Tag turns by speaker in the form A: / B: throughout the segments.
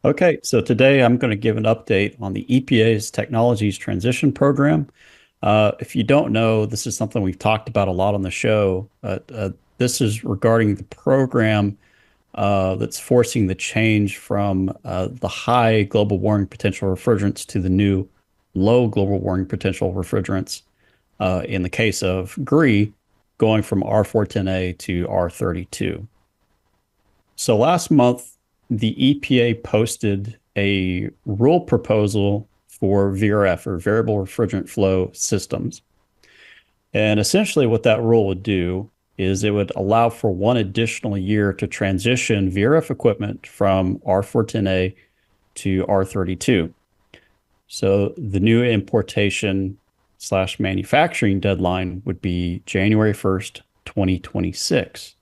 A: Okay, so today I'm going to give an update on the EPA's Technologies Transition Program. If you don't know, this is something we've talked about a lot on the show. This is regarding the program that's forcing the change from the high global warming potential refrigerants to the new low global warming potential refrigerants. In the case of GRE, going from R-410A to R-32. So last month, the EPA posted a rule proposal for VRF, or Variable Refrigerant Flow systems. And essentially, what that rule would do is it would allow for one additional year to transition VRF equipment from R-410A to R-32. So the new importation slash manufacturing deadline would be January 1st, 2026.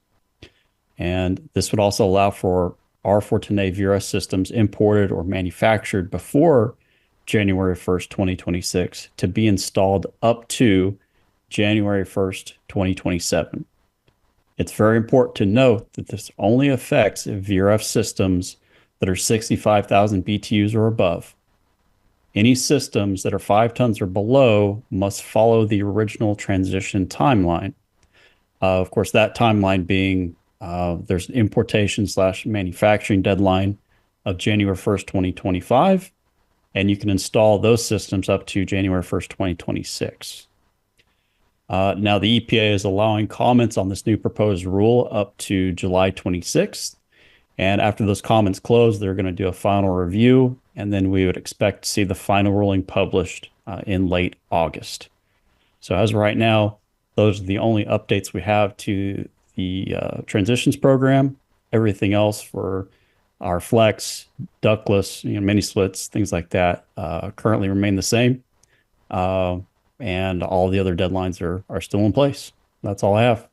A: And this would also allow for R-410A VRF systems imported or manufactured before January 1st, 2026 to be installed up to January 1st, 2027. It's very important to note that this only affects VRF systems that are 65,000 BTUs or above. Any systems that are 5 tons or below must follow the original transition timeline. Of course, that timeline being there's an importation slash manufacturing deadline of January 1st, 2025, and you can install those systems up to January 1st, 2026. Now, the EPA is allowing comments on this new proposed rule up to July 26th. And after those comments close, they're going to do a final review, and then we would expect to see the final ruling published in late August. So as of right now, those are the only updates we have to the transitions program. Everything else for our flex, ductless, mini splits, things like that, currently remain the same. And all the other deadlines are still in place. That's all I have.